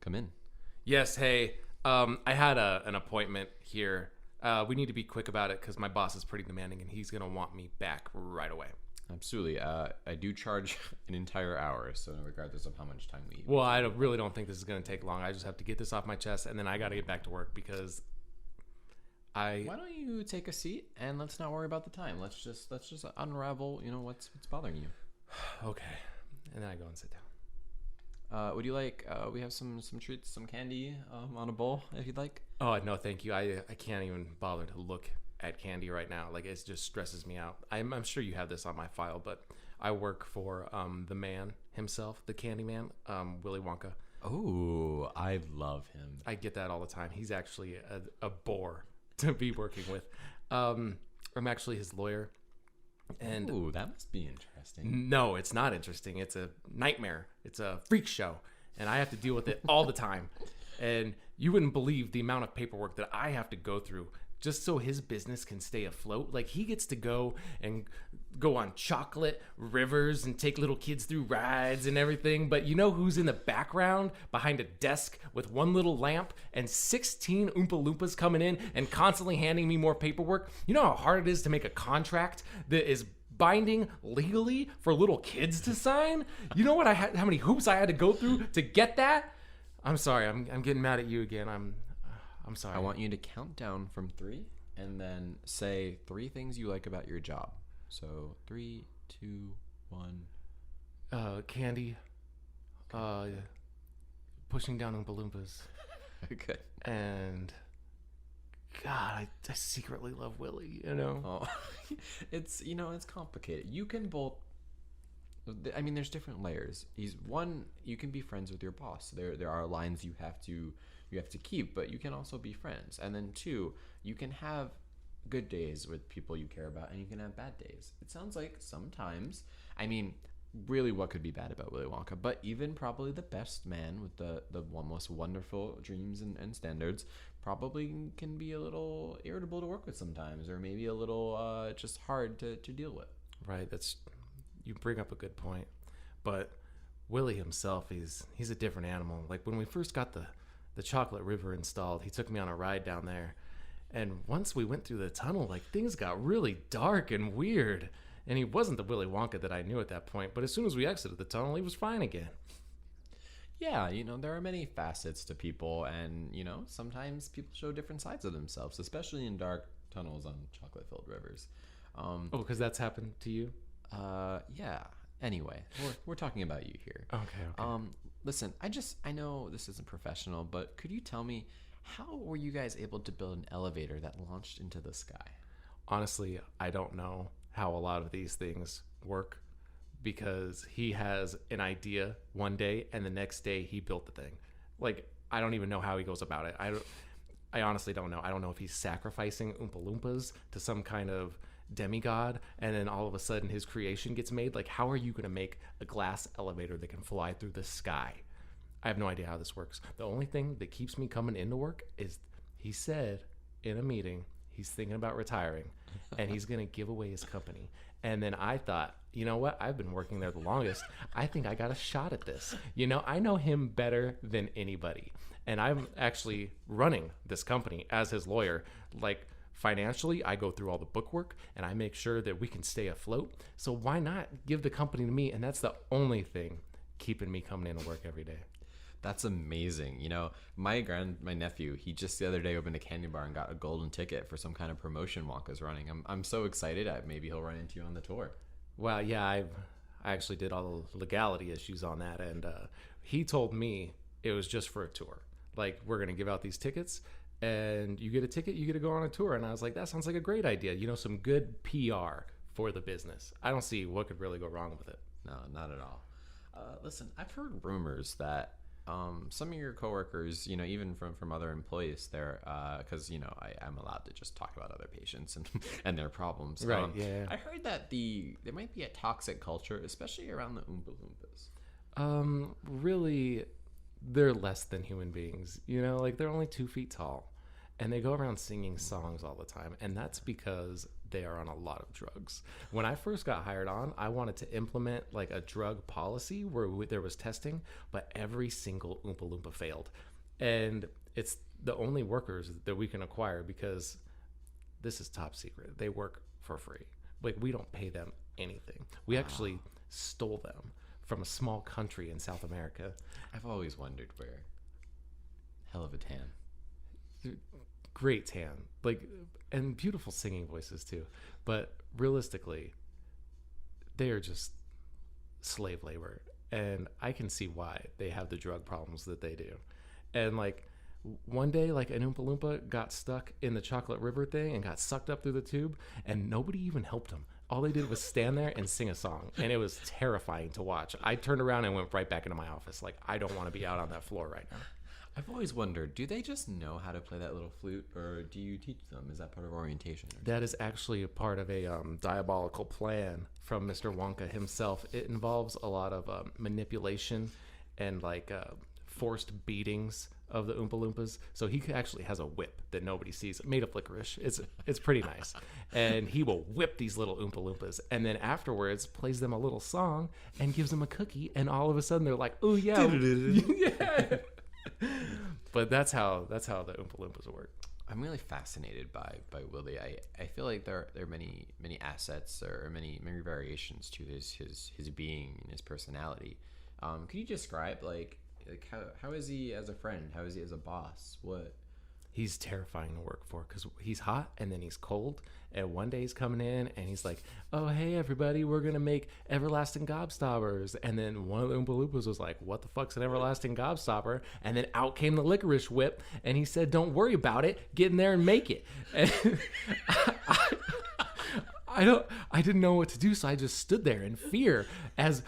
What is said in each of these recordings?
Come in. Yes, hey. I had an appointment here. We need to be quick about it because my boss is pretty demanding and he's going to want me back right away. Absolutely. I do charge an entire hour, so regardless of how much time we... Well, really don't think this is going to take long. I just have to get this off my chest and then I got to get back to work because Why don't you take a seat and let's not worry about the time. Let's just unravel, what's bothering you. Okay. And then I go and sit down. Would you like? We have some treats, some candy on a bowl, if you'd like. Oh no, thank you. I can't even bother to look at candy right now. Like it just stresses me out. I'm sure you have this on my file, but I work for the man himself, the candy man, Willy Wonka. Oh, I love him. I get that all the time. He's actually a bore to be working with. I'm actually his lawyer. And ooh, that must be interesting. No, it's not interesting. It's a nightmare. It's a freak show. And I have to deal with it all the time. And you wouldn't believe the amount of paperwork that I have to go through just so his business can stay afloat. Like he gets to go on chocolate rivers and take little kids through rides and everything. But you know who's in the background behind a desk with one little lamp and 16 Oompa Loompas coming in and constantly handing me more paperwork? You know how hard it is to make a contract that is binding legally for little kids to sign? You know how many hoops I had to go through to get that? I'm sorry. I'm getting mad at you again. I'm sorry. I want you to count down from 3 and then say 3 things you like about your job. So 3, 2, 1. Candy. Pushing down Oompa Loompas. Okay. And God, I secretly love Willy, Oh, it's complicated. You can both. I mean, there's different layers. You can be friends with your boss. There are lines you have to keep, but you can also be friends. And then 2, you can have good days with people you care about, and you can have bad days. It sounds like sometimes, I mean, really, what could be bad about Willy Wonka? But even probably the best man with the most wonderful dreams and standards probably can be a little irritable to work with sometimes, or maybe a little just hard to deal with. Right. You bring up a good point. But Willy himself, he's a different animal. Like when we first got the chocolate river installed, he took me on a ride down there. And once we went through the tunnel, like things got really dark and weird. And he wasn't the Willy Wonka that I knew at that point. But as soon as we exited the tunnel, he was fine again. Yeah, there are many facets to people. And, sometimes people show different sides of themselves, especially in dark tunnels on chocolate-filled rivers. Because that's happened to you? Yeah. Anyway, we're talking about you here. Okay. Listen, I know this isn't professional, but could you tell me, how were you guys able to build an elevator that launched into the sky? Honestly, I don't know how a lot of these things work because he has an idea one day and the next day he built the thing. Like, I don't even know how he goes about it. I honestly don't know. I don't know if he's sacrificing Oompa Loompas to some kind of demigod and then all of a sudden his creation gets made. Like, how are you going to make a glass elevator that can fly through the sky? I have no idea how this works. The only thing that keeps me coming into work is he said in a meeting he's thinking about retiring and he's going to give away his company. And then I thought, you know what? I've been working there the longest. I think I got a shot at this. I know him better than anybody. And I'm actually running this company as his lawyer. Like, financially, I go through all the bookwork and I make sure that we can stay afloat. So why not give the company to me? And that's the only thing keeping me coming in to work every day. That's amazing. My nephew, he just the other day opened a candy bar and got a golden ticket for some kind of promotion Wonka's running. I'm so excited. Maybe he'll run into you on the tour. Well, yeah, I actually did all the legality issues on that, and he told me it was just for a tour. Like, we're going to give out these tickets, and you get a ticket, you get to go on a tour. And I was like, that sounds like a great idea. Some good PR for the business. I don't see what could really go wrong with it. No, not at all. Listen, I've heard rumors that some of your coworkers, even from other employees there, because, I'm allowed to just talk about other patients and their problems. Right, yeah. I heard that there might be a toxic culture, especially around the Oompa Loompas. Really, they're less than human beings. Like they're only 2 feet tall. And they go around singing songs all the time. And that's because they are on a lot of drugs. When I first got hired on, I wanted to implement like a drug policy where there was testing, but every single Oompa Loompa failed. And it's the only workers that we can acquire because this is top secret. They work for free. Like, we don't pay them anything. We actually stole them from a small country in South America. I've always wondered where. Hell of a tan. Great tan, like, and beautiful singing voices too. But realistically, they are just slave labor, and I can see why they have the drug problems that they do. And like, one day, like, an Oompa Loompa got stuck in the chocolate river thing and got sucked up through the tube, and nobody even helped him. All they did was stand there and sing a song, and it was terrifying to watch. I turned around and went right back into my office. Like, I don't want to be out on that floor right now. I've always wondered, do they just know how to play that little flute, or do you teach them? Is that part of orientation? That is actually a part of a diabolical plan from Mr. Wonka himself. It involves a lot of manipulation and like forced beatings of the Oompa Loompas. So he actually has a whip that nobody sees, made of licorice. It's pretty nice. And he will whip these little Oompa Loompas, and then afterwards plays them a little song and gives them a cookie, and all of a sudden they're like, oh yeah. Yeah. But that's how the Oompa Loompas work. I'm really fascinated by Willy. I feel like there are many assets or many variations to his being and his personality. Can you describe like how is he as a friend? How is he as a boss? What? He's terrifying to work for because he's hot and then he's cold. And one day he's coming in and he's like, oh, hey, everybody, we're going to make everlasting gobstoppers. And then one of the Oompa Loompas was like, what the fuck's an everlasting gobstopper? And then out came the licorice whip. And he said, don't worry about it. Get in there and make it. And I didn't know what to do. So I just stood there in fear as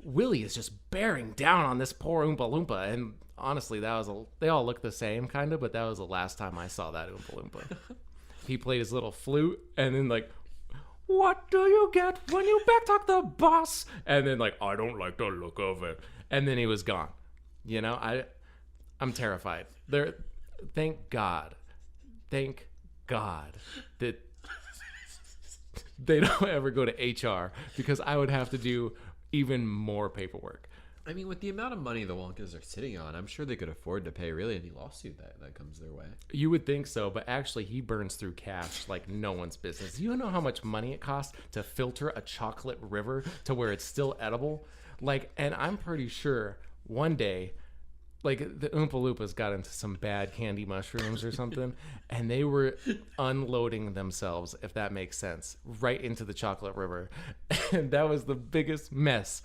Willy is just bearing down on this poor Oompa Loompa. And honestly, they all look the same kind of, but that was the last time I saw that Oompa Loompa. He played his little flute and then like, what do you get when you backtalk the boss? And then like, I don't like the look of it. And then he was gone. You know, I'm terrified. Thank God that they don't ever go to HR, because I would have to do even more paperwork. I mean, with the amount of money the Wonkas are sitting on, I'm sure they could afford to pay really any lawsuit that comes their way. You would think so, but actually he burns through cash like no one's business. You know how much money it costs to filter a chocolate river to where it's still edible? Like, and I'm pretty sure one day, like, the Oompa Loompas got into some bad candy mushrooms or something, and they were unloading themselves, if that makes sense, right into the chocolate river. And that was the biggest mess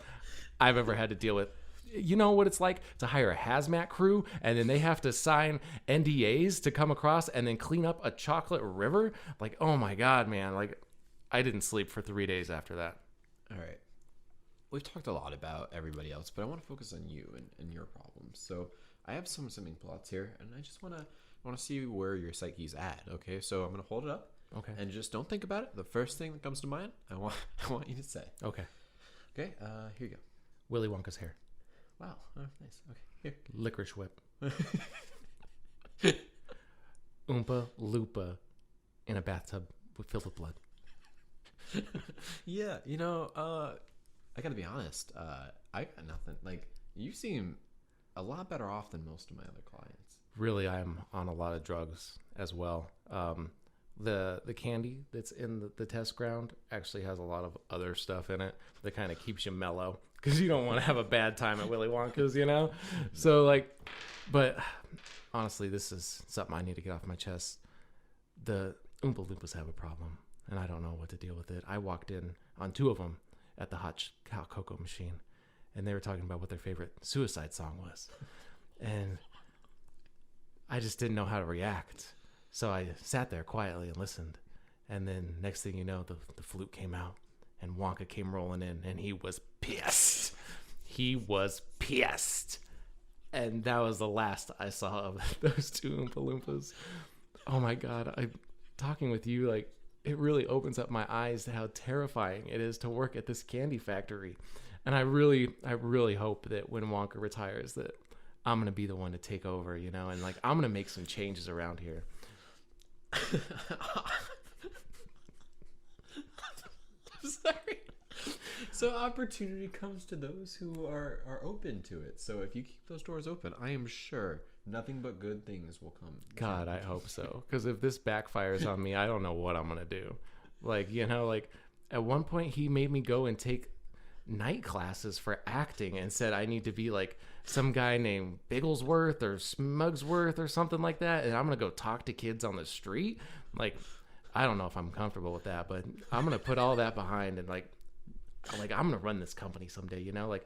I've ever had to deal with. You know what it's like to hire a hazmat crew and then they have to sign NDAs to come across and then clean up a chocolate river? Like, oh my God, man. Like, I didn't sleep for 3 days after that. All right. We've talked a lot about everybody else, but I want to focus on you and your problems. So I have some plots here, and I just want to see where your psyche's at. Okay, so I'm going to hold it up. Okay. And just don't think about it. The first thing that comes to mind, I want you to say. Okay. Okay, here you go. Willy Wonka's hair. Wow. Oh, nice. Okay, here. Licorice whip. Oompa Loompa in a bathtub filled with blood. Yeah, I gotta be honest. I got nothing. Like, you seem a lot better off than most of my other clients. Really, I'm on a lot of drugs as well. The candy that's in the test ground actually has a lot of other stuff in it that kind of keeps you mellow, because you don't want to have a bad time at Willy Wonka's, you know? So, like, but honestly, this is something I need to get off my chest. The Oompa Loompas have a problem, and I don't know what to deal with it. I walked in on 2 of them at the hot cocoa machine, and they were talking about what their favorite suicide song was. And I just didn't know how to react. So I sat there quietly and listened. And then next thing you know, the flute came out and Wonka came rolling in, and he was pissed. He was pissed. And that was the last I saw of those 2 Oompa Loompas. Oh my God. Talking with you, like, it really opens up my eyes to how terrifying it is to work at this candy factory. And I really hope that when Wonka retires that I'm going to be the one to take over, you know, and like, I'm going to make some changes around here. I'm sorry. So opportunity comes to those who are open to it. So if you keep those doors open, I am sure nothing but good things will come. God, I hope so. Because if this backfires on me, I don't know what I'm going to do. Like, you know, like at one point he made me go and take night classes for acting and said I need to be like some guy named Bigglesworth or Smugsworth or something like that. And I'm going to go talk to kids on the street. Like, I don't know if I'm comfortable with that, but I'm going to put all that behind and like I'm going to run this company someday, you know, like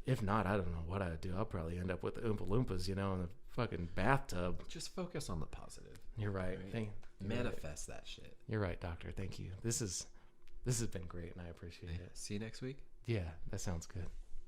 if not, I don't know what I'd do. I'll probably end up with the Oompa Loompas, you know, in the fucking bathtub. Just focus on the positive. You're right. Manifest that shit. You're right, doctor. Thank you. This has been great and I appreciate it. See you next week. Yeah, that sounds good.